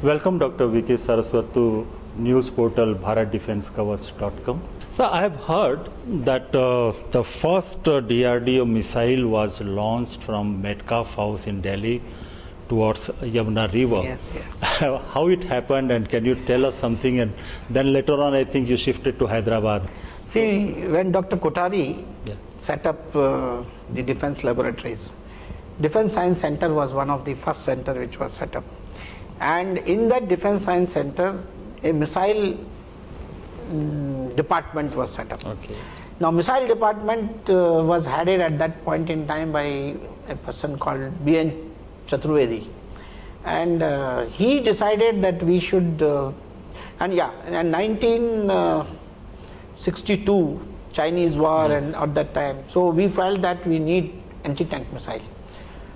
Welcome Dr. V.K. Saraswat to news portal bharatdefensekavach.com. So I have heard that the first DRDO missile was launched from Metcalfe House in Delhi towards Yamuna River. Yes, yes. How it happened, and can you tell us something? And then later on I think you shifted to Hyderabad. See, when Dr. Kothari set up the defense laboratories, Defense Science Center was one of the first center which was set up. And in that Defense Science Center, a missile department was set up. Okay. Now, missile department was headed at that point in time by a person called B.N. Chaturvedi. And he decided that we should, in 1962, Chinese war, and at that time, so we felt that we need anti-tank missile.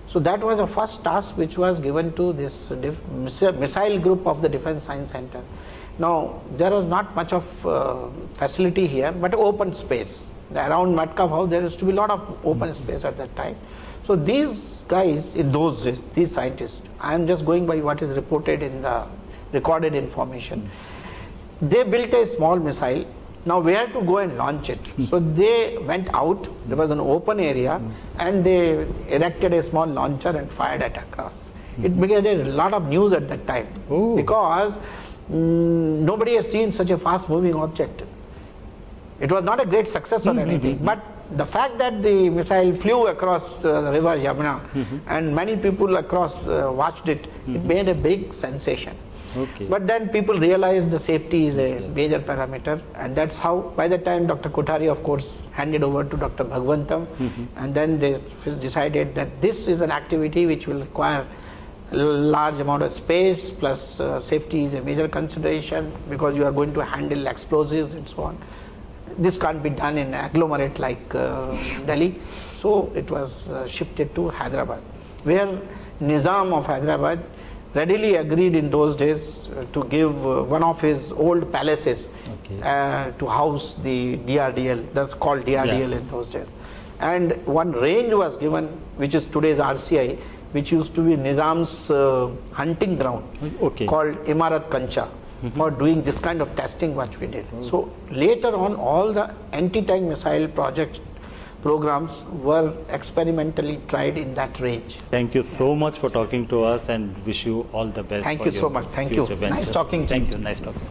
So that was the first task which was given to this missile group of the Defense Science Center. Now, there was not much of facility here, but open space. Around Metcalfe House, there used to be a lot of open space at that time. So these guys, in those days, these scientists, I am just going by what is reported in the recorded information. They built a small missile. Now, where to go and launch it? So they went out, there was an open area, and they erected a small launcher and fired it across. It made a lot of news at that time because nobody has seen such a fast moving object. It was not a great success or anything, but the fact that the missile flew across the river Yamuna and many people across watched it, it made a big sensation. Okay. But then people realized the safety is a major parameter, and that's how, by the time Dr. Kothari, of course, handed over to Dr. Bhagwantam, and then they decided that this is an activity which will require a large amount of space, plus safety is a major consideration because you are going to handle explosives and so on. This can't be done in an agglomerate like Delhi, so it was shifted to Hyderabad, where Nizam of Hyderabad readily agreed in those days to give one of his old palaces to house the DRDL. That's called DRDL in those days. And one range was given, which is today's RCI, which used to be Nizam's hunting ground, called Imarat Kancha, for doing this kind of testing what we did. So later on, all the anti-tank missile programs were experimentally tried in that range. Thank you so much for talking to us, and wish you all the best. Thank you so much. Thank you. Nice talking to you. Thank you. Nice talking.